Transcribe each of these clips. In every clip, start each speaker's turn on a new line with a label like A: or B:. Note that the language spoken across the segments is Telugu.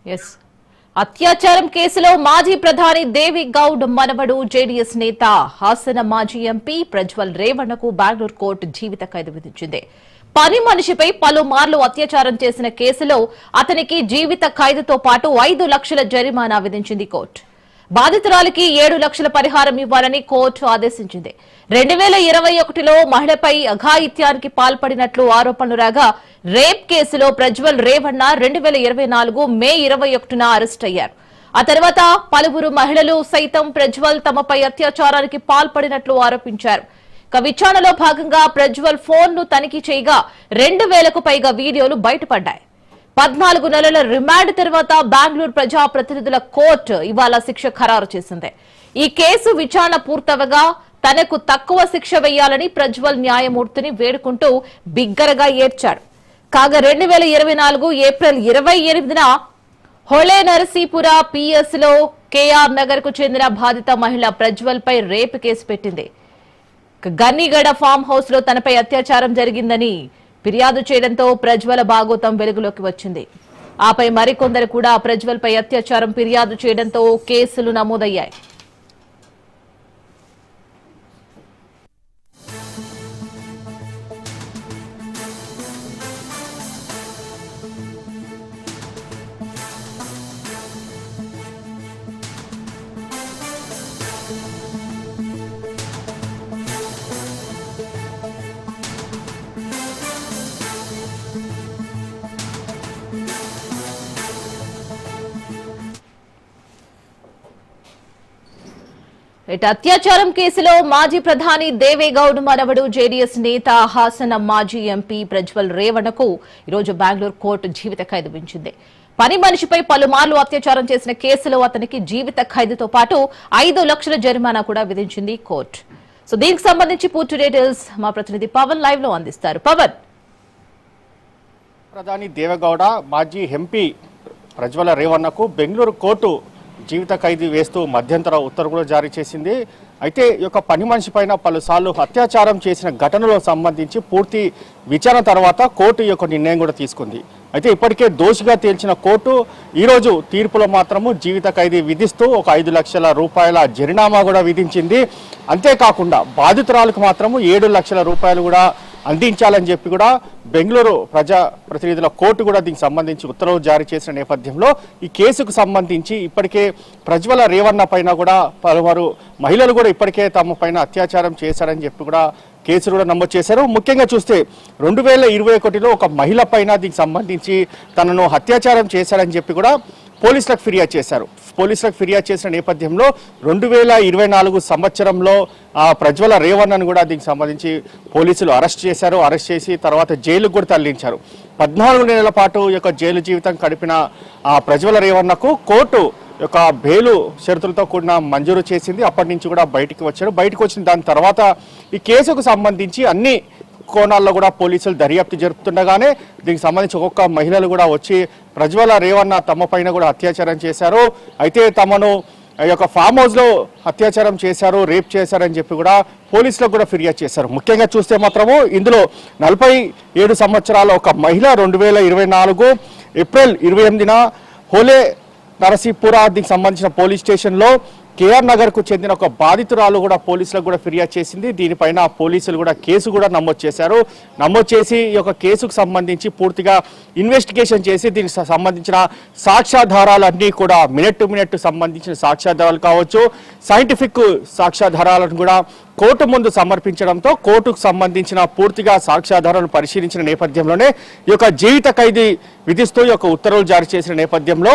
A: ఎస్ అత్యాచారం కేసులో మాజీ ప్రధాని దేవి గౌడ్ మనవడు జేడీఎస్ నేత హాసన మాజీ ఎంపీ ప్రజ్వల్ రేవణ్ణకు బెంగళూరు కోర్టు జీవిత ఖైదు విధించింది. పని మనిషిపై పలుమార్లు అత్యాచారం చేసిన కేసులో అతనికి జీవిత ఖైదుతో పాటు 5 లక్షల జరిమానా విధించింది కోర్టు. బాధితురాలికి 7 లక్షల పరిహారం ఇవ్వాలని కోర్టు ఆదేశించింది. 2021లో మహిళపై అఘాయిత్యానికి పాల్పడినట్లు ఆరోపణలు రాగా రేప్ కేసులో ప్రజ్వల్ రేవణ్ణ 2024 మే 21న అరెస్ట్ అయ్యారు. ఆ తర్వాత పలువురు మహిళలు సైతం ప్రజ్వల్ తమపై అత్యాచారానికి పాల్పడినట్లు ఆరోపించారు. విచారణలో భాగంగా ప్రజ్వల్ ఫోన్ ను తనిఖీ చేయగా 2000కు పైగా వీడియోలు బయటపడ్డాయి. 14 నెలల రిమాండ్ తర్వాత బెంగళూరు ప్రజాప్రతినిధుల కోర్టు ఇవాళ శిక్ష ఖరారు చేసింది. ఈ కేసు విచారణ పూర్తవగా తనకు తక్కువ శిక్ష వేయాలని ప్రజ్వల్ న్యాయమూర్తిని వేడుకుంటూ బిగ్గరగా ఏడ్చాడు. కాగా 2024 ఏప్రిల్ 28న హోళే నరసీపుర పిఎస్ లో కేఆర్ నగర్ కు చెందిన బాధిత మహిళ ప్రజ్వల్ పై రేప్ కేసు పెట్టింది. గన్నిగడ ఫామ్ హౌస్ లో తనపై అత్యాచారం జరిగిందని ఫిర్యాదు చేయడంతో ప్రజ్వల్ భాగోతం వెలుగులోకి వచ్చింది. ఆపై మరికొందరు కూడా ప్రజ్వల్ పై అత్యాచారం ఫిర్యాదు చేయడంతో కేసులు నమోదయ్యాయి. అత్యాచారం కేసులో మాజీ ప్రధాని దేవేగౌడ్ మనవడు జేడీఎస్ నేత హాసన మాజీ ఎంపీ ప్రజ్వల్ రేవణ్ణకు ఈరోజు బెంగళూరు కోర్టు జీవిత ఖైదు విధించింది. పని మనిషిపై పలుమార్లు అత్యాచారం చేసిన కేసులో అతనికి జీవిత ఖైదుతో పాటు 5 లక్షల జరిమానా కూడా విధించింది కోర్టు. సో దీనికి సంబంధించి పూర్తి డీటెయిల్స్ మా ప్రతినిధి పవన్ లైవ్ లో అందిస్తారు. పవన్,
B: ప్రధాని దేవేగౌడ మాజీ ఎంపీ ప్రజ్వల్ రేవణ్ణకు బెంగళూరు కోర్టు జీవిత ఖైదు వేస్తూ మధ్యంతర ఉత్తర్వులు జారీ చేసింది. అయితే ఈ యొక్క పని మనిషి పైన పలుసార్లు అత్యాచారం చేసిన ఘటనలో సంబంధించి పూర్తి విచారణ తర్వాత కోర్టు ఈ యొక్క నిర్ణయం కూడా తీసుకుంది. అయితే ఇప్పటికే దోషిగా తేల్చిన కోర్టు ఈరోజు తీర్పులో మాత్రము జీవిత ఖైదు విధిస్తూ ఒక 5 లక్షల రూపాయల జరిమానా కూడా విధించింది. అంతేకాకుండా బాధితురాలకు మాత్రము 7 లక్షల రూపాయలు కూడా అందించాలని చెప్పి కూడా బెంగళూరు ప్రజా ప్రతినిధుల కోర్టు కూడా దీనికి సంబంధించి ఉత్తర్వులు జారీ చేసిన నేపథ్యంలో ఈ కేసుకు సంబంధించి ఇప్పటికే ప్రజ్వల్ రేవణ్ణ పైన కూడా పలువురు మహిళలు కూడా ఇప్పటికే తమ పైన అత్యాచారం చేశారని చెప్పి కూడా కేసులు కూడా నమోదు చేశారు. ముఖ్యంగా చూస్తే 2021లో ఒక మహిళ పైన దీనికి సంబంధించి తనను అత్యాచారం చేశారని చెప్పి కూడా పోలీసులకు ఫిర్యాదు చేశారు. పోలీసులకు ఫిర్యాదు చేసిన నేపథ్యంలో 2024 సంవత్సరంలో ప్రజ్వల్ రేవణ్ణను కూడా దీనికి సంబంధించి పోలీసులు అరెస్ట్ చేశారు. అరెస్ట్ చేసి తర్వాత జైలుకు కూడా తరలించారు. 14 నెలల పాటు యొక్క జైలు జీవితం గడిపిన ప్రజ్వల్ రేవణ్ణకు కోర్టు యొక్క బెయిలు షరతులతో కూడిన మంజూరు చేసింది. అప్పటి నుంచి కూడా బయటికి వచ్చారు. బయటకు వచ్చిన దాని తర్వాత ఈ కేసుకు సంబంధించి అన్ని కోణాల్లో కూడా పోలీసులు దర్యాప్తు జరుపుతుండగానే దీనికి సంబంధించి ఒక్కొక్క మహిళలు కూడా వచ్చి ప్రజ్వల్ రేవణ్ణ తమ పైన కూడా అత్యాచారం చేశారు. అయితే తమను ఈ యొక్క ఫామ్ హౌస్ లో అత్యాచారం చేశారు, రేప్ చేశారని చెప్పి కూడా పోలీసులకు కూడా ఫిర్యాదు చేశారు. ముఖ్యంగా చూస్తే మాత్రము ఇందులో 47 సంవత్సరాల ఒక మహిళ 2024 ఏప్రిల్ 28న హోళే నరసీపుర దీనికి సంబంధించిన పోలీస్ స్టేషన్లో కేఆర్ నగర్ కు చెందిన ఒక బాధితురాలు కూడా పోలీసులకు కూడా ఫిర్యాదు చేసింది. దీనిపైన పోలీసులు కూడా కేసు కూడా నమోదు చేశారు. నమోదు చేసి ఈ యొక్క కేసుకు సంబంధించి పూర్తిగా ఇన్వెస్టిగేషన్ చేసి దీనికి సంబంధించిన సాక్ష్యాధారాలన్నీ కూడా మినిట్ టు మినిట్ సంబంధించిన సాక్ష్యాధారాలు కావచ్చు, సైంటిఫిక్ సాక్ష్యాధారాలను కూడా కోర్టు ముందు సమర్పించడంతో కోర్టుకు సంబంధించిన పూర్తిగా సాక్ష్యాధారాలను పరిశీలించిన నేపథ్యంలోనే ఈ యొక్క జీవిత ఖైదు విధిస్తూ ఈ యొక్క ఉత్తర్వులు జారీ చేసిన నేపథ్యంలో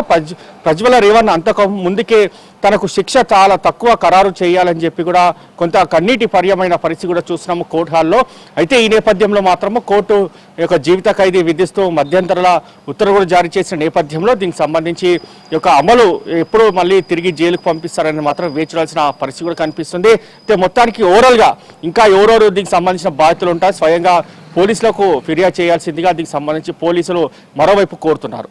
B: ప్రజ్వల్ రేవణ్ణ అంతకు ముందుకే తనకు శిక్ష చాలా తక్కువ ఖరారు చేయాలని చెప్పి కూడా కొంత కన్నీటి పర్యమైన పరిస్థితి కూడా చూస్తున్నాము కోర్టు హాల్లో. అయితే ఈ నేపథ్యంలో మాత్రము కోర్టు యొక్క జీవిత ఖైదు విధిస్తూ మధ్యంతర ఉత్తర్వులు జారీ చేసిన నేపథ్యంలో దీనికి సంబంధించి ఈ యొక్క అమలు ఎప్పుడు మళ్ళీ తిరిగి జైలుకు పంపిస్తారని మాత్రం వేచాల్సిన పరిస్థితి కూడా కనిపిస్తుంది. అయితే మొత్తానికి ఓవరాల్గా ఇంకా ఎవరెవరు దీనికి సంబంధించిన బాధ్యతలు ఉంటాయి స్వయంగా పోలీసులకు ఫిర్యాదు చేయాల్సిందిగా దీనికి సంబంధించి పోలీసులు మరోవైపు కోరుతున్నారు.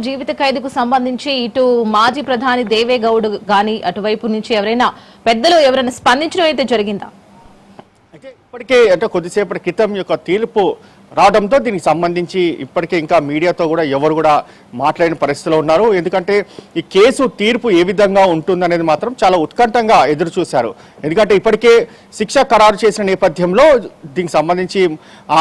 A: జీవిత ఖైదుకు సంబంధించి ఇటు మాజీ ప్రధాని దేవేగౌడ్ గాని అటువైపు నుంచి ఎవరైనా పెద్దలు స్పందించడం అయితే జరిగిందా?
B: అయితే ఇప్పటికే అంటే కొద్దిసేపటి క్రితం యొక్క తీర్పు రావడంతో దీనికి సంబంధించి ఇప్పటికే ఇంకా మీడియాతో కూడా ఎవరు కూడా మాట్లాడిన పరిస్థితిలో ఉన్నారు. ఎందుకంటే ఈ కేసు తీర్పు ఏ విధంగా ఉంటుందనేది మాత్రం చాలా ఉత్కంఠంగా ఎదురు చూశారు. ఎందుకంటే ఇప్పటికే శిక్ష ఖరారు చేసిన నేపథ్యంలో దీనికి సంబంధించి ఆ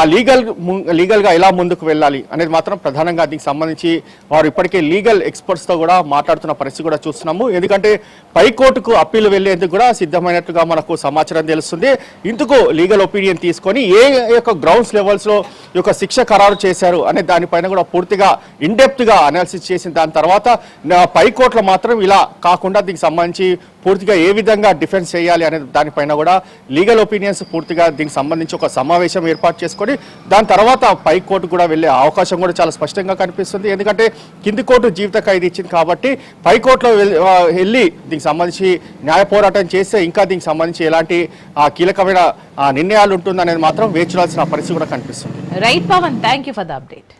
B: లీగల్గా ఎలా ముందుకు వెళ్ళాలి అనేది మాత్రం ప్రధానంగా దీనికి సంబంధించి వారు ఇప్పటికే లీగల్ ఎక్స్పర్ట్స్తో కూడా మాట్లాడుతున్న పరిస్థితి కూడా చూస్తున్నాము. ఎందుకంటే పైకోర్టుకు అప్పీలు వెళ్లేందుకు కూడా సిద్ధమైనట్టుగా మనకు సమాచారం తెలుస్తుంది. ఇందుకు లీగల్ ఒపీనియన్ తీసుకొని ఏ యొక్క గ్రౌండ్స్ లెవెల్స్లో ఈ యొక్క శిక్ష ఖరారు చేశారు అనే దానిపైన కూడా పూర్తిగా ఇన్డెప్త్గా అనాలిసిస్ చేసిన దాని తర్వాత పైకోర్టులో మాత్రం ఇలా కాకుండా దీనికి సంబంధించి పూర్తిగా ఏ విధంగా డిఫెన్స్ చేయాలి అనే దానిపైన కూడా లీగల్ ఒపీనియన్స్ పూర్తిగా దీనికి సంబంధించి ఒక సమావేశం ఏర్పాటు చేసుకొని దాని తర్వాత పైకోర్టు కూడా వెళ్ళే అవకాశం కూడా చాలా స్పష్టంగా కనిపిస్తుంది. ఎందుకంటే కింది కోర్టు జీవిత ఖైదు ఇచ్చింది కాబట్టి పైకోర్టులో వెళ్ళి దీనికి సంబంధించి న్యాయ పోరాటం చేస్తే ఇంకా దీనికి సంబంధించి ఎలాంటి కీలకమైన నిర్ణయాలు ఉంటుందనేది మాత్రం వేచి చూడాల్సిన పరిస్థితి కూడా కనిపిస్తుంది.
A: Right Pawan, thank you for the update.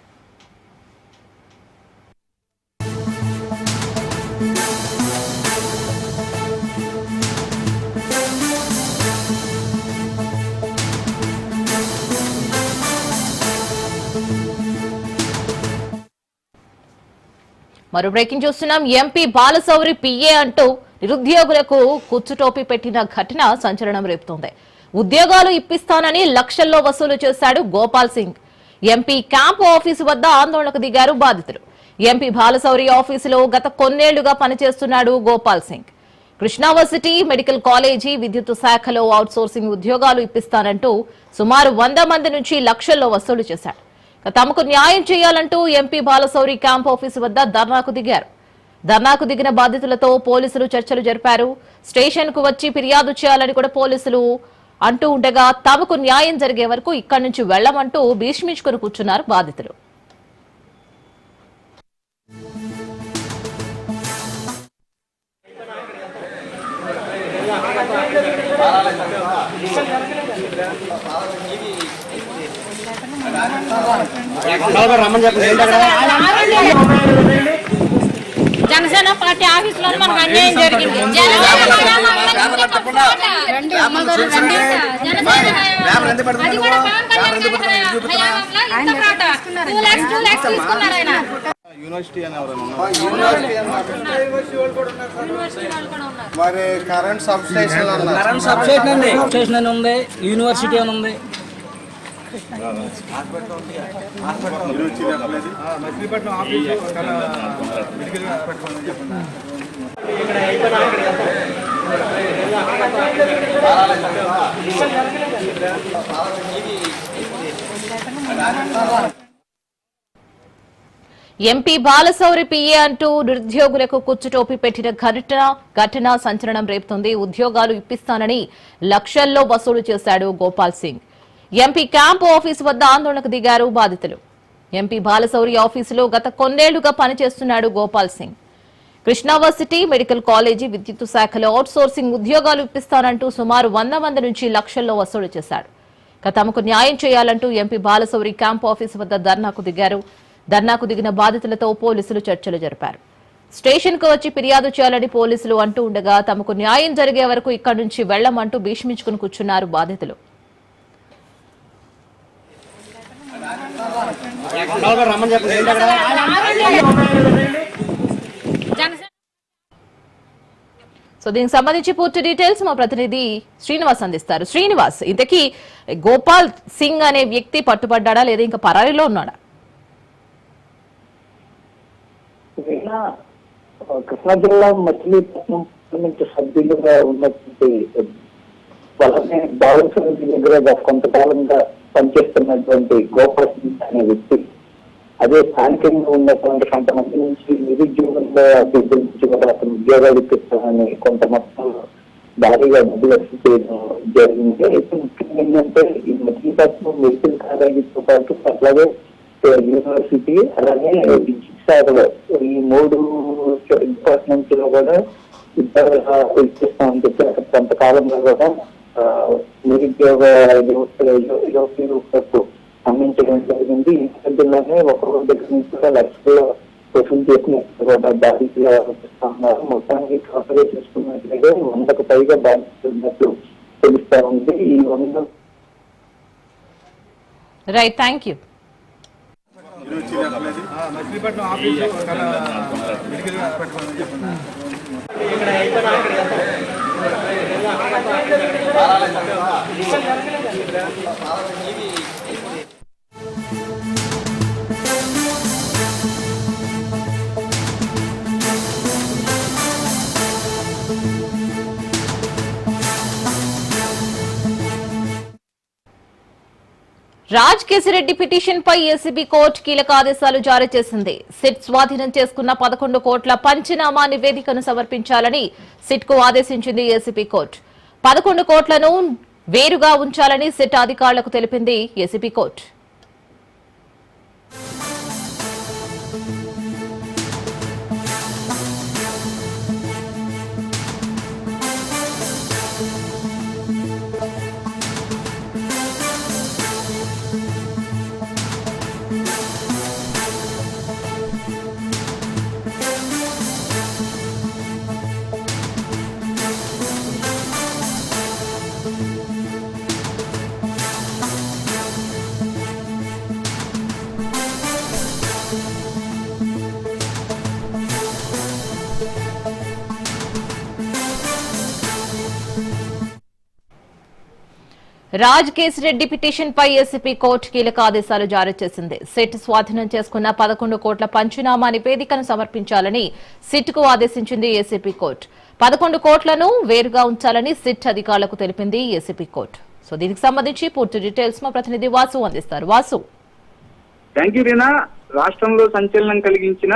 A: మరో బ్రేకింగ్ చూస్తున్నాం. ఎంపీ బాలశౌరి పిఏ అంటూ నిరుద్యోగులకు కుచ్చుటోపీ పెట్టిన ఘటన సంచలనం రేపుతోంది. ఉద్యోగాలు ఇప్పిస్తానని లక్షల్లో వసూలు చేశాడు Gopal Singh. MP camp office వద్ద ఆందోళనకు దిగారు బాధితులు. ఎంపీ బాలశౌరి ఆఫీసులో గత కొన్నేళ్లుగా పనిచేస్తున్నాడు గోపాల్ సింగ్. కృష్ణావర్సిటీ, మెడికల్ కాలేజీ, విద్యుత్ శాఖలో అవుట్సోర్సింగ్ ఉద్యోగాలు ఇప్పిస్తానంటూ సుమారు 100 మంది నుంచి లక్షల్లో వసూలు చేశాడు. తమకు న్యాయం చేయాలంటూ ఎంపీ బాలశౌరి క్యాంప్ ఆఫీసు వద్ద ధర్నాకు దిగారు. ధర్నాకు దిగిన బాధితులతో పోలీసులు చర్చలు జరిపారు. స్టేషన్ కు వచ్చి ఫిర్యాదు చేయాలని కూడా పోలీసులు అంటూ ఉండగా తమకు న్యాయం జరిగే వరకు ఇక్కడి నుంచి వెళ్లమంటూ భీష్మించుకుని కూర్చున్నారు బాధితులు.
C: జనసేన పార్టీ ఆఫీస్ లో మనకు అన్యాయం జరిగింది.
D: మరి కరెంట్ సబ్స్టేషన్
E: ఉంది, యూనివర్సిటీ అని ఉంది.
A: ఎంపీ బాలశౌరి పిఏ అంటూ నిరుద్యోగులకు కుచ్చుటోపీ పెట్టిన ఘటన సంచలనం రేపుతోంది. ఉద్యోగాలు ఇప్పిస్తానని లక్షల్లో వసూలు చేశాడు Gopal Singh. MP camp office వద్ద ఆందోళనకు దిగారు బాధితులు. ఎంపీ బాలశౌరి ఆఫీసులో గత కొన్నేళ్లుగా పనిచేస్తున్నాడు గోపాల్ సింగ్. కృష్ణావర్సిటీ, మెడికల్ కాలేజీ, విద్యుత్ శాఖలో అవుట్సోర్సింగ్ ఉద్యోగాలు ఇప్పిస్తానంటూ సుమారు 100 మంది నుంచి లక్షల్లో వసూలు చేశాడు. తమకు న్యాయం చేయాలంటూ ఎంపీ బాలశౌరి క్యాంపు ఆఫీసు వద్ద ధర్నాకు దిగారు. ధర్నాకు దిగిన బాధితులతో పోలీసులు చర్చలు జరిపారు. స్టేషన్ కు వచ్చి ఫిర్యాదు చేయాలని పోలీసులు అంటూ ఉండగా తమకు న్యాయం జరిగే వరకు ఇక్కడి నుంచి వెళ్లమంటూ భీష్మించుకుని కూర్చున్నారు బాధితులు. సో దీనికి సంబంధించి పూర్తి డీటెయిల్స్ మా ప్రతినిధి శ్రీనివాస్ అందిస్తారు. శ్రీనివాస్, ఇంతకీ గోపాల్ సింగ్ అనే వ్యక్తి పట్టుబడ్డా లేదా ఇంకా పరారీలో ఉన్నాడా?
F: కృష్ణా జిల్లా మచిలీపట్నం పార్లమెంట్ సభ్యులుగా ఉన్నటువంటి వాళ్ళని బాలశౌరి దగ్గర కొంతకాలంగా పనిచేస్తున్నటువంటి గోపాల్ సింగ్ అనే వ్యక్తి అదే స్థానికంగా ఉన్నటువంటి కొంతమంది నుంచి నిరుద్యోగంలో అభ్యర్థుల నుంచి కూడా అతను ఉద్యోగాలు ఇప్పిస్తామని కొంత మొత్తంలో భారీగా డబ్బులు వసూలు చేయడం జరిగింది. అయితే ముఖ్యంగా ఏంటంటే ఈ మచిలీపట్నం మెడికల్ కాలేజీతో పాటు అట్లాగే యూనివర్సిటీ అలాగే విద్యుత్ శాఖలో ఈ 3 డిపార్ట్మెంట్స్ లో కూడా ఉద్యోగాలు ఇప్పిస్తామని చెప్పి అక్కడ కొంతకాలంగా కూడా నిరుద్యోగ యువకులకు అందించడం జరిగింది. ఈ నేపథ్యంలోనే ఒక్కొక్క దగ్గర నుంచి కూడా లక్షల్లో వసూలు చేసినట్టు కూడా బాధితులు ఆరోపిస్తా ఉన్నారు. మొత్తానికి కాపరే చేసుకున్నట్లయితే 100కు పైగా బాధితులు ఉన్నట్టు తెలుస్తా ఉంది. ఈ 100
A: right, thank you.
D: Machilipatnam office medical
A: Raj Kesireddy petition పై ఏసీబీ కోర్టు కీలక ఆదేశాలు జారీ చేసింది. సిట్ స్వాధీనం చేసుకున్న 11 కోట్ల పంచనామా నివేదికను సమర్పించాలని సిట్ కు ఆదేశించింది ఏసీబీ కోర్టు. 11 కోట్లను వేరుగా ఉంచాలని సిట్ అధికారులకు తెలిపింది ACB court. Raj Kesireddy petition పై ఏసీబీ కోర్టు కీలక ఆదేశాలు జారీ చేసింది. సిట్ స్వాధీనం చేసుకున్న 11 కోట్ల పంచనామా నివేదికను సమర్పించాలని సిట్ కు ఆదేశించింది ఏసీబీ కోర్టు. 11 కోట్లను వేరుగా ఉంచాలని సిట్ అధికారులకు తెలిపింది ఏసీబీ కోర్టు. సో దీనికి సంబంధించి పూర్తి డీటెయిల్స్ మా ప్రతినిధి వాసు అందిస్తారు. వాసు.
G: Thank you Reena. రాష్ట్రంలో సంచలనం కలిగించిన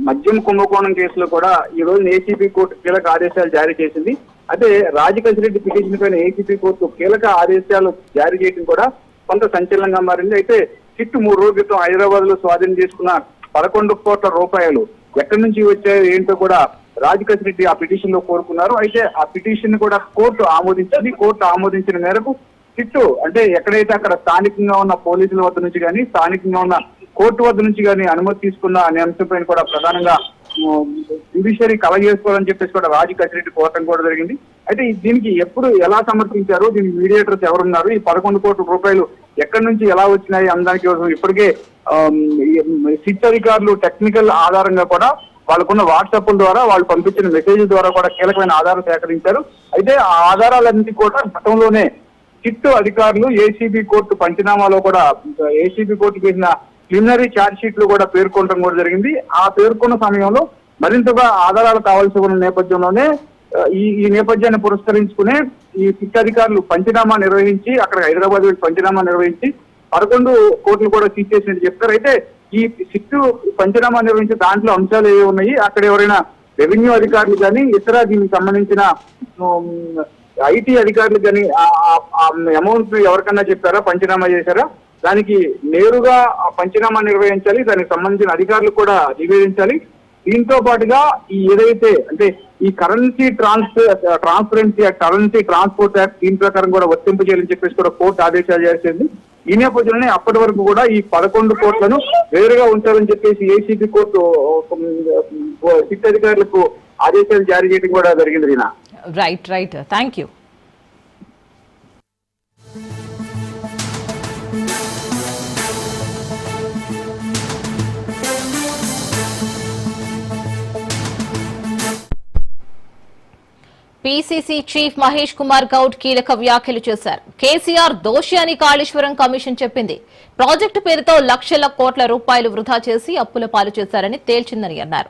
G: మద్యం కుంభకోణం కేసులో కూడా ఈ రోజు ఏసీబీ కోర్టు కీలక ఆదేశాలు జారీ చేసింది. అయితే రాజ్ కేసిరెడ్డి పిటిషన్ పైన ఏసీబీ కోర్టు కీలక ఆదేశాలు జారీ చేయడం కూడా కొంత సంచలనంగా మారింది. అయితే సిట్ 3 రోజుల క్రితం హైదరాబాద్ లో స్వాధీనం చేసుకున్న 11 కోట్ల రూపాయలు ఎక్కడి నుంచి వచ్చాయో ఏంటో కూడా రాజ్ కేసిరెడ్డి ఆ పిటిషన్ లో కోరుకున్నారు. అయితే ఆ పిటిషన్ కూడా కోర్టు ఆమోదించింది. కోర్టు ఆమోదించిన మేరకు సిట్ అంటే ఎక్కడైతే అక్కడ స్థానికంగా ఉన్న పోలీసుల వద్ద నుంచి కానీ స్థానికంగా ఉన్న కోర్టు వద్ద నుంచి కానీ అనుమతి తీసుకున్న అనే అంశంపైన కూడా ప్రధానంగా జ్యుడిషియరీ కలగజేసుకోవాలని చెప్పేసి కూడా రాజ్ కేసిరెడ్డి కోరటం కూడా జరిగింది. అయితే దీనికి ఎప్పుడు ఎలా సమర్పించారు, దీనికి మీడియేటర్స్ ఎవరున్నారు, ఈ 11 కోట్ల రూపాయలు ఎక్కడి నుంచి ఎలా వచ్చినాయి అందడానికి ఇప్పటికే సిట్ అధికారులు టెక్నికల్ ఆధారంగా కూడా వాళ్ళకున్న వాట్సాప్ ద్వారా వాళ్ళు పంపించిన మెసేజ్ ద్వారా కూడా కీలకమైన ఆధారాలు సేకరించారు. అయితే ఆ ఆధారాలన్నీ కూడా గతంలోనే సిట్ అధికారులు ఏసీబీ కోర్టు పంచనామాలో కూడా ఏసీబీ కోర్టు చేసిన ప్రిలిమినరీ ఛార్జ్ షీట్ లో కూడా పేర్కొనడం కూడా జరిగింది. ఆ పేర్కొన్న సమయంలో మరింతగా ఆధారాలు కావాల్సి ఉన్న నేపథ్యంలోనే ఈ నేపథ్యాన్ని పురస్కరించుకునే ఈ సిట్ అధికారులు పంచనామా నిర్వహించి అక్కడ హైదరాబాద్ పంచనామా నిర్వహించి 11 కోట్లు కూడా సీజ్ చేసినట్టు చెప్తారు. అయితే ఈ సిట్ పంచనామా నిర్వహించే దాంట్లో అంశాలు ఏవి ఉన్నాయి, అక్కడ ఎవరైనా రెవెన్యూ అధికారులు కానీ ఇతర దీనికి సంబంధించిన ఐటీ అధికారులు కానీ అమౌంట్ ఎవరికన్నా చెప్పారా, పంచనామా చేశారా, దానికి నేరుగా పంచనామా నిర్వహించాలి, దానికి సంబంధించిన అధికారులు కూడా నివేదించాలి. దీంతో పాటుగా ఈ ఏదైతే అంటే ఈ currency transparency act, currency transport act దీని ప్రకారం కూడా వర్తింపజేయాలని చెప్పేసి కూడా కోర్టు ఆదేశాలు చేసింది. ఈ నేపథ్యంలోనే అప్పటి వరకు కూడా ఈ 11 కోట్లను వేరుగా ఉంచాలని చెప్పేసి ఏసీబీ కోర్టు సిట్ అధికారులకు ఆదేశాలు జారీ చేయడం కూడా జరిగింది. Reena.
A: Right, thank you. PCC chief Mahesh Kumar Goud కీలక వ్యాఖ్యలు చేశారు. కేసీఆర్ దోషి అని కాళేశ్వరం కమిషన్ చెప్పింది. ప్రాజెక్టు పేరుతో లక్షల కోట్ల రూపాయలు వృధా చేసి అప్పుల పాలు చేశారని తేల్చిందని అన్నారు.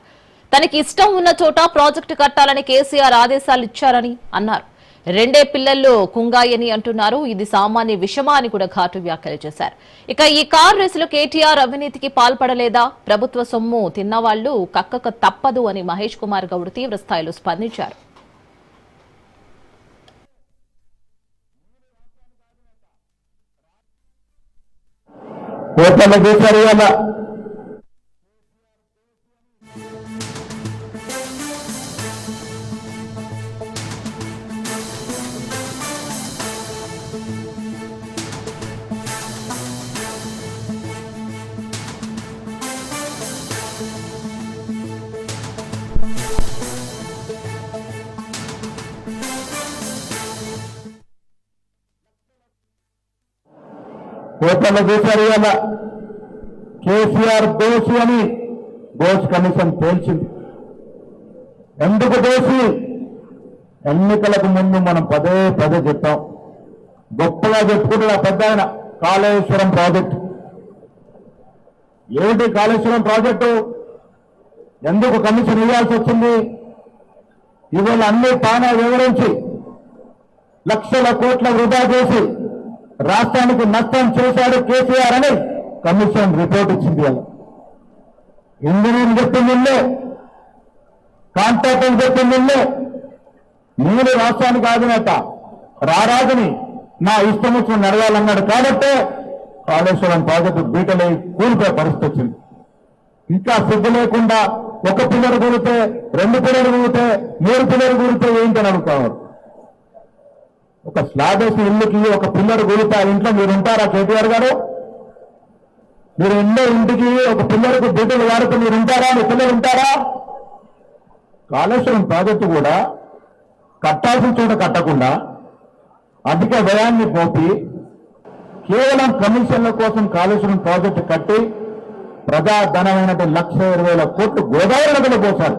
A: తనకి ఇష్టం ఉన్న చోట ప్రాజెక్టు కట్టాలని కేసీఆర్ ఆదేశాలు ఇచ్చారని అన్నారు. 2 పిల్లల్లో కుంగాయని అంటున్నారు. ఇది సామాన్య విషమా అని కూడా ఘాటు వ్యాఖ్యలు చేశారు. ఇక ఈ కార్ రేసులో కేటీఆర్ అవినీతికి పాల్పడలేదా, ప్రభుత్వ సొమ్ము తిన్నవాళ్లు కక్కక తప్పదు అని మహేష్ కుమార్ గౌడ్ తీవ్ర స్థాయిలో స్పందించారు.
H: పేపర్లో చూశారు ఇవాళ కేసీఆర్ దోషి అని బోస్ కమిషన్ తేల్చింది. ఎందుకు దోషి? ఎన్నికలకు ముందు మనం పదే పదే చెప్పాం, గొప్పగా చెప్పుకుంటున్న పెద్ద ఆయన కాళేశ్వరం ప్రాజెక్టు. ఏమిటి కాళేశ్వరం ప్రాజెక్టు? ఎందుకు కమిషన్ ఇవ్వాల్సి వచ్చింది? ఇవాళ అన్ని తానే వివరించి లక్షల కోట్ల వృధా చేసి రాష్ట్రానికి నష్టం చేశాడు కేసీఆర్ అని కమిషన్ రిపోర్ట్ ఇచ్చింది. అలా ఇంజనీర్ చెప్పిందిల్లే, కాంట్రాక్టర్ చెప్పిందిల్లే, నేను రాష్ట్రానికి అధినేత రారాజుని నా ఇష్టం వచ్చిన నడవాలన్నాడు కాబట్టే కాళేశ్వరం ప్రాజెక్టు బీటలై కూలిపోయే పరిస్థితి వచ్చింది. ఇంకా సిగ్గు లేకుండా ఒక పిల్లలు కూలితే, 2 పిల్లలు కూలితే, 3 పిల్లలు కూలితే ఏంటని అడుగుతారు. ఒక స్లాబ్ వేసి ఇల్లుకి ఒక పిల్లలు కూలితే ఆ ఇంట్లో మీరు ఉంటారా కేటీఆర్ గారు? మీరు ఎన్నో ఇంటికి ఒక పిల్లలకు బీటలు వాడుతూ మీరు ఉంటారా? మీ పిల్లలు ఉంటారా? కాళేశ్వరం ప్రాజెక్టు కూడా కట్టాల్సిన చోట కట్టకుండా అధిక వ్యయాన్ని పోపి కేవలం కమిషన్ల కోసం కాళేశ్వరం ప్రాజెక్టు కట్టి ప్రజాధనమైనటువంటి 1,20,000 కోట్లు గోదావరి నదిలో పోశారు.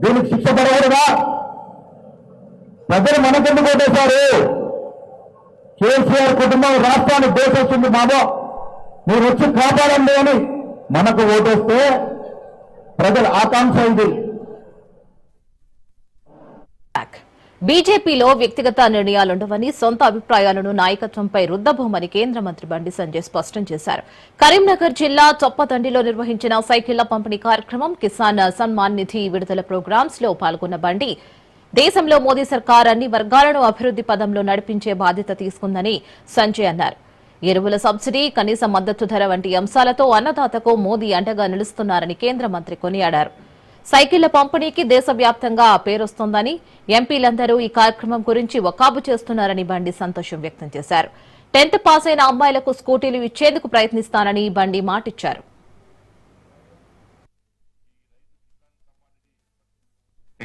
H: దీనికి శిక్ష పడవరుగా? ప్రజలు మనకెందుకు ఓటేశారు? కేసీఆర్ కుటుంబం రాష్ట్రాన్ని దోషిస్తుంది బాబో, మీరు వచ్చి కాపాడండి అని మనకు ఓటేస్తే ప్రజల ఆకాంక్ష ఇది.
A: బీజేపీలో వ్యక్తిగత నిర్ణయాలుండవని, సొంత అభిప్రాయాలను నాయకత్వంపై రుద్దబోమని కేంద్ర మంత్రి బండి సంజయ్ స్పష్టం చేశారు. కరీంనగర్ జిల్లా చొప్పదండిలో నిర్వహించిన సైకిళ్ల పంపిణీ కార్యక్రమం, కిసాన్ సన్మాన్ నిధి విడుదల ప్రోగ్రామ్స్ లో పాల్గొన్న బండి దేశంలో మోదీ సర్కార్ అన్ని వర్గాలను అభివృద్ది పదంలో నడిపించే బాధ్యత తీసుకుందని సంజయ్ అన్నారు. ఎరువుల సబ్సిడీ, కనీస మద్దతు ధర వంటి అంశాలతో అన్నదాతకు మోదీ అండగా నిలుస్తున్నారని కేంద్ర మంత్రి కొనియాడారు. సైకిళ్ల పంపిణీకి దేశవ్యాప్తంగా పేరొస్తోందని, ఎంపీలందరూ ఈ కార్యక్రమం గురించి వకాబు చేస్తున్నారని బండి సంతోషం వ్యక్తం చేశారు. 10th పాస్ అయిన అమ్మాయిలకు స్కూటీలు ఇచ్చేందుకు ప్రయత్నిస్తానని బండి మాటిచ్చారు.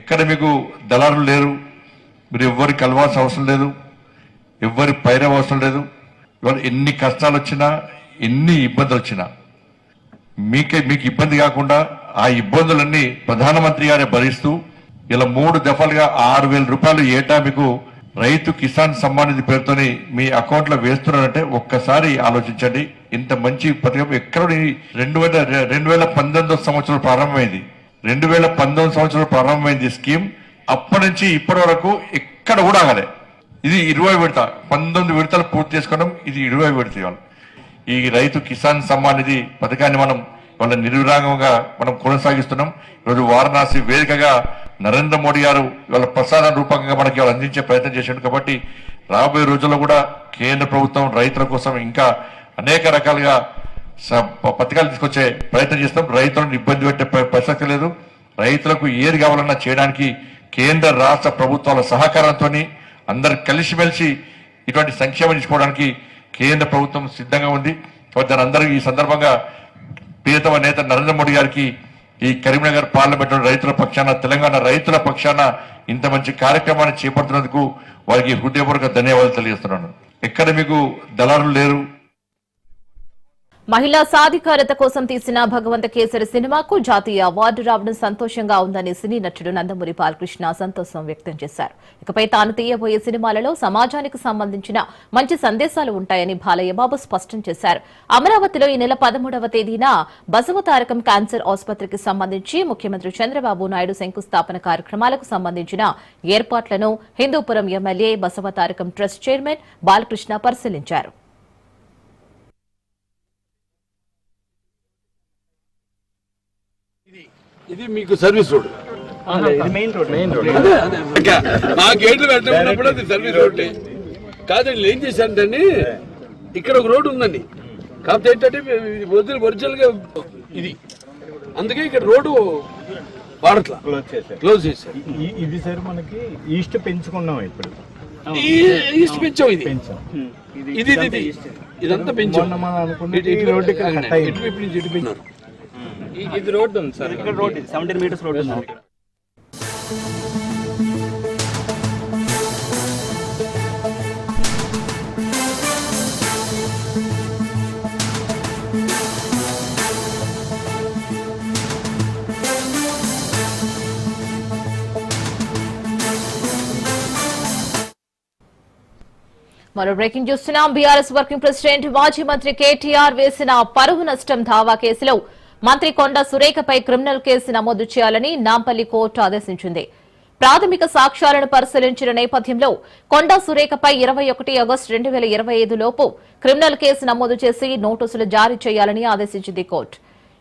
I: ఎక్కడ మీకు దళారులు లేరు, మీరు ఎవ్వరి కలవాల్సిన అవసరం లేదు, ఎవ్వరి పైరవ అవసరం లేదు. ఇవాళ ఎన్ని కష్టాలు వచ్చినా, ఎన్ని ఇబ్బందులు వచ్చినా మీకు ఇబ్బంది కాకుండా ఆ ఇబ్బందులన్నీ ప్రధానమంత్రి గారే భరిస్తూ ఇలా 3 దఫాలుగా 6,000 రూపాయలు ఏటా మీకు రైతు కిసాన్ సమ్మాన్ నిధి పేరుతోని మీ అకౌంట్ లో వేస్తున్నారంటే ఒక్కసారి ఆలోచించండి. ఇంత మంచి పథకం ఎక్కడ 2019 సంవత్సరం ప్రారంభమైంది. 2019 సంవత్సరం ప్రారంభమైంది స్కీమ్. అప్పటి నుంచి ఇప్పటి వరకు ఎక్కడ కూడా ఆగలే. ఇది 20 విడత, 19 విడతలు పూర్తి చేసుకున్నాం. ఇది 20 విడత. ఇవాళ ఈ రైతు కిసాన్ సమ్మాన్ నిధి పథకాన్ని మనం వాళ్ళ నిర్విరాగంగా మనం కొనసాగిస్తున్నాం. ఈరోజు వారణాసి వేదికగా నరేంద్ర మోడీ గారు ఇవాళ ప్రసాద రూపంగా మనకి ఇవాళ అందించే ప్రయత్నం చేశాడు. కాబట్టి రాబోయే రోజుల్లో కూడా కేంద్ర ప్రభుత్వం రైతుల కోసం ఇంకా అనేక రకాలుగా పథకాలు తీసుకొచ్చే ప్రయత్నం చేస్తాం. రైతులను ఇబ్బంది పెట్టే ప్రసక్తి లేదు. రైతులకు ఏది కావాలన్నా చేయడానికి కేంద్ర రాష్ట్ర ప్రభుత్వాల సహకారంతో అందరు కలిసిమెలిసి ఇటువంటి సంక్షేమం తీసుకోవడానికి కేంద్ర ప్రభుత్వం సిద్ధంగా ఉంది. కాబట్టి దాని అందరూ ఈ సందర్భంగా ప్రియతమ నేత నరేంద్ర మోడీ గారికి ఈ కరీంనగర్ పార్లమెంట్ రైతుల పక్షాన, తెలంగాణ రైతుల పక్షాన ఇంత మంచి కార్యక్రమాన్ని చేపడుతున్నందుకు వారికి హృదయపూర్వక ధన్యవాదాలు తెలియజేస్తున్నాను. ఎక్కడ మీకు దళారులు లేరు.
A: మహిళా సాధికారత కోసం తీసిన భగవంత కేసరి సినిమాకు జాతీయ అవార్డు రావడం సంతోషంగా ఉందని సినీ నటుడు నందమూరి బాలకృష్ణ సంతోషం వ్యక్తం చేశారు. ఇకపై తాను తీయబోయే సినిమాలలో సమాజానికి సంబంధించిన మంచి సందేశాలు ఉంటాయని బాలయ్య బాబు స్పష్టం చేశారు. అమరావతిలో ఈ నెల 13వ తేదీన బసవతారకం క్యాన్సర్ ఆసుపత్రికి సంబంధించి ముఖ్యమంత్రి చంద్రబాబు నాయుడు శంకుస్థాపన కార్యక్రమాలకు సంబంధించిన ఏర్పాట్లను Hindupuram MLA Basavatarakam trust chairman Balakrishna పరిశీలించారు.
J: ఇది మీకు సర్వీస్ రోడ్,
D: మెయిన్ రోడ్.
J: ఆ గేట్లు పెట్టినప్పుడు అది సర్వీస్ రోడ్ కాదండి. ఏం చేశారంటే ఇక్కడ ఒక రోడ్డు ఉందండి, కాకపోతే ఏంటంటే ఒరిజినల్ గా ఇది, అందుకే ఇక్కడ రోడ్డు వాడట్లా, క్లోజ్ చేశారు.
D: ఇది సార్ మనకి ఈస్ట్ పెంచుకున్నాం. ఇప్పుడు
J: ఈస్ట్ పెంచాం, ఇది ఇది ఇది ఇదంతా పెంచాం. ఇటు నుంచి ఇటు పెంచారు.
D: ఇది రోడ్డు ఉంది సార్, ఇక్కడ రోడ్ 17 మీటర్స్ రోడ్ ఉంది ఇక్కడ.
A: మరో బ్రేకింగ్ చూస్తున్నాం. బీఆర్ఎస్ వర్కింగ్ ప్రెసిడెంట్ మాజీ మంత్రి కేటీఆర్ వేసిన పరువు నష్టం దావా కేసులో మంత్రి కొండా సురేఖపై క్రిమినల్ కేసు నమోదు చేయాలని నాంపల్లి కోర్టు ఆదేశించింది. ప్రాథమిక సాక్ష్యాలను పరిశీలించిన నేపథ్యంలో కొండా సురేఖపై 21 ఆగస్టు 2025 లోపు క్రిమినల్ కేసు నమోదు చేసి నోటీసులు జారీ చేయాలని ఆదేశించింది కోర్టు.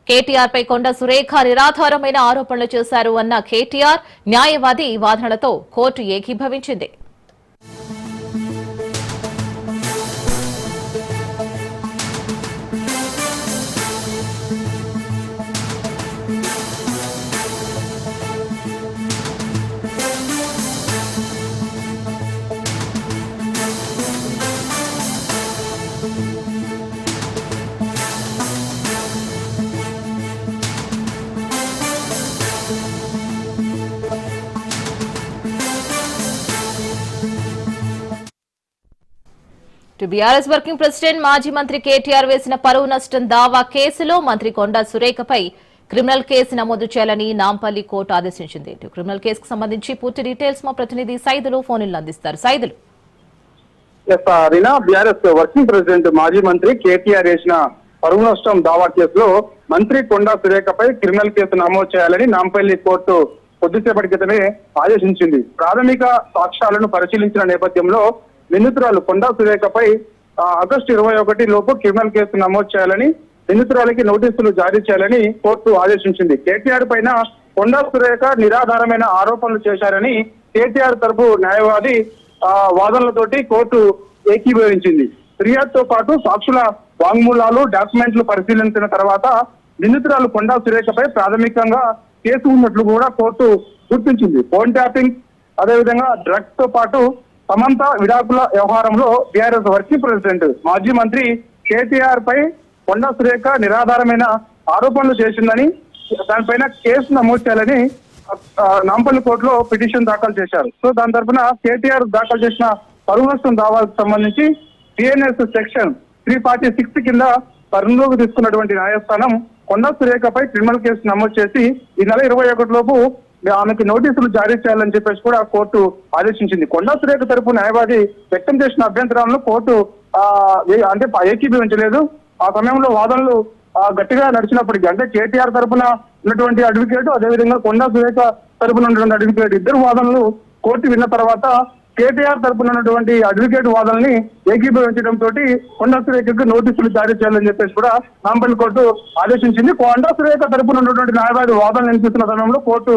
A: కేటీఆర్ పై కొండా సురేఖ నిరాధారమైన ఆరోపణలు చేశారు అన్న కేటీఆర్ న్యాయవాది వాదనలతో కోర్టు ఏకీభవించింది. బీఆర్ఎస్ వర్కింగ్ ప్రెసిడెంట్ మాజీ మంత్రి కేటీఆర్ వేసిన పరువు నష్టం దావా కేసులో మంత్రి కొండా సురేఖపై క్రిమినల్ కేసు నమోదు చేయాలని నాంపల్లి కోర్టు ఆదేశించింది. క్రిమినల్ కేసుకు సంబంధించి పూర్తి డీటెయిల్స్ మా ప్రతినిధి సైదులు ఫోన్లు అందిస్తారు. సైదులు.
G: బీఆర్ఎస్ వర్కింగ్ ప్రెసిడెంట్ మాజీ మంత్రి కేటీఆర్ వేసిన పరువు నష్టం దావా కేసులో మంత్రి కొండా సురేఖపై క్రిమినల్ కేసు నమోదు చేయాలని నాంపల్లి కోర్టు కొద్దిసేపటి క్రితమే ఆదేశించింది. ప్రాథమిక సాక్ష్యాలను పరిశీలించిన నేపథ్యంలో నిందితురాలు కొండా సురేఖపై ఆగస్టు 21 లోపు క్రిమినల్ కేసు నమోదు చేయాలని, నిందితురాలకి నోటీసులు జారీ చేయాలని కోర్టు ఆదేశించింది. కేటీఆర్ పైన కొండా సురేఖ నిరాధారమైన ఆరోపణలు చేశారని కేటీఆర్ తరపు న్యాయవాది వాదనలతోటి కోర్టు ఏకీభవించింది. ఫిర్యాదుతో పాటు సాక్షుల వాంగ్మూలాలు, డాక్యుమెంట్లు పరిశీలించిన తర్వాత నిందితురాలు కొండా సురేఖపై ప్రాథమికంగా కేసు ఉన్నట్లు కూడా కోర్టు గుర్తించింది. ఫోన్ ట్యాపింగ్, అదేవిధంగా డ్రగ్స్ తో పాటు సమంత విడాకుల వ్యవహారంలో బీఆర్ఎస్ వర్కింగ్ ప్రెసిడెంట్ మాజీ మంత్రి కేటీఆర్ పై కొండా సురేఖ నిరాధారమైన ఆరోపణలు చేసిందని, దానిపైన కేసు నమోదు చేయాలని నాంపల్లి కోర్టులో పిటిషన్ దాఖలు చేశారు. సో దాని తరఫున కేటీఆర్ దాఖలు చేసిన పరువు నష్టం దావాకు సంబంధించి బిఎన్ఎస్ సెక్షన్ 346 కింద పరిగణలోకి తీసుకున్నటువంటి న్యాయస్థానం కొండా సురేఖపై క్రిమినల్ కేసు నమోదు చేసి ఈ నెల 21 లోపు ఆమెకి నోటీసులు జారీ చేయాలని చెప్పేసి కూడా కోర్టు ఆదేశించింది. కొండా సురేఖ తరపు న్యాయవాది వ్యక్తం చేసిన అభ్యంతరాలను కోర్టు అంటే ఏకీభవించలేదు. ఆ సమయంలో వాదనలు గట్టిగా నడిచినప్పటికీ, అంటే కేటీఆర్ తరపున ఉన్నటువంటి అడ్వకేట్, అదేవిధంగా కొండా సురేఖ తరపున ఉన్నటువంటి అడ్వకేట్ ఇద్దరు వాదనలు కోర్టు విన్న తర్వాత కేటీఆర్ తరపున ఉన్నటువంటి అడ్వకేట్ వాదనని ఏకీభవించడంతో కొండా సురేఖకు నోటీసులు జారీ చేయాలని చెప్పేసి కూడా నాంపల్లి కోర్టు ఆదేశించింది. కొండా సురేఖ తరపున ఉన్నటువంటి న్యాయవాది వాదనలు వినిపిస్తున్న సమయంలో కోర్టు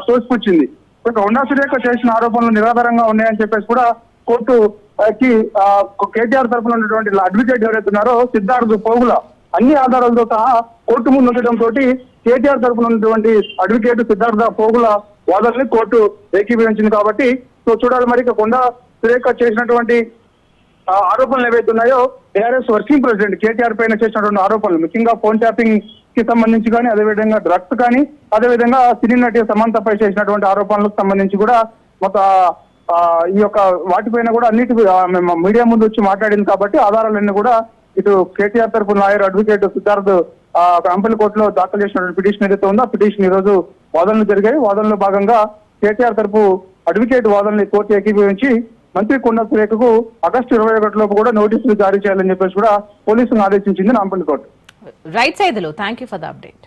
G: తోసిపుచ్చింది. కొండా సురేఖ చేసిన ఆరోపణలు నిరాధారంగా ఉన్నాయని చెప్పేసి కూడా కోర్టు కేటీఆర్ తరపున ఉన్నటువంటి అడ్వకేట్ ఎవరైతే ఉన్నారో సిద్ధార్థ్ పోగుల అన్ని ఆధారాలతో సహా కోర్టు ముందు ఉండటంతో కేటీఆర్ తరపున ఉన్నటువంటి అడ్వకేట్ సిద్ధార్థ పోగుల వాదనని కోర్టు ఏకీభవించింది. కాబట్టి సో చూడాలి మరి కొండా సురేఖ చేసినటువంటి ఆరోపణలు ఏవైతే ఉన్నాయో బీఆర్ఎస్ వర్కింగ్ ప్రెసిడెంట్ కేటీఆర్ పైన చేసినటువంటి ఆరోపణలు, ముఖ్యంగా ఫోన్ ట్యాపింగ్ కి సంబంధించి కానీ, అదేవిధంగా డ్రగ్స్ కానీ, అదేవిధంగా సినీ నటి సమంతపై చేసినటువంటి ఆరోపణలకు సంబంధించి కూడా ఒక ఈ యొక్క వాటిపైన కూడా అన్నిటి మీడియా ముందు వచ్చి మాట్లాడింది. కాబట్టి ఆధారాలన్నీ కూడా ఇటు కేటీఆర్ తరపు లాయర్ అడ్వకేట్ సిద్ధార్థ్ నాంపల్లి కోర్టులో దాఖలు చేసినటువంటి పిటిషన్ ఏదైతే ఉందో ఆ పిటిషన్ ఈ రోజు వాదనలు జరిగాయి. వాదనలో భాగంగా కేటీఆర్ తరపు అడ్వకేట్ వాదనని కోర్టు ఏకీభవించి మంత్రి కొండా సురేఖకు ఆగస్టు 21 లోపు కూడా నోటీసులు జారీ చేయాలని చెప్పేసి కూడా పోలీసులను ఆదేశించింది Nampally court.
A: Right Saidulu, thank you for the update.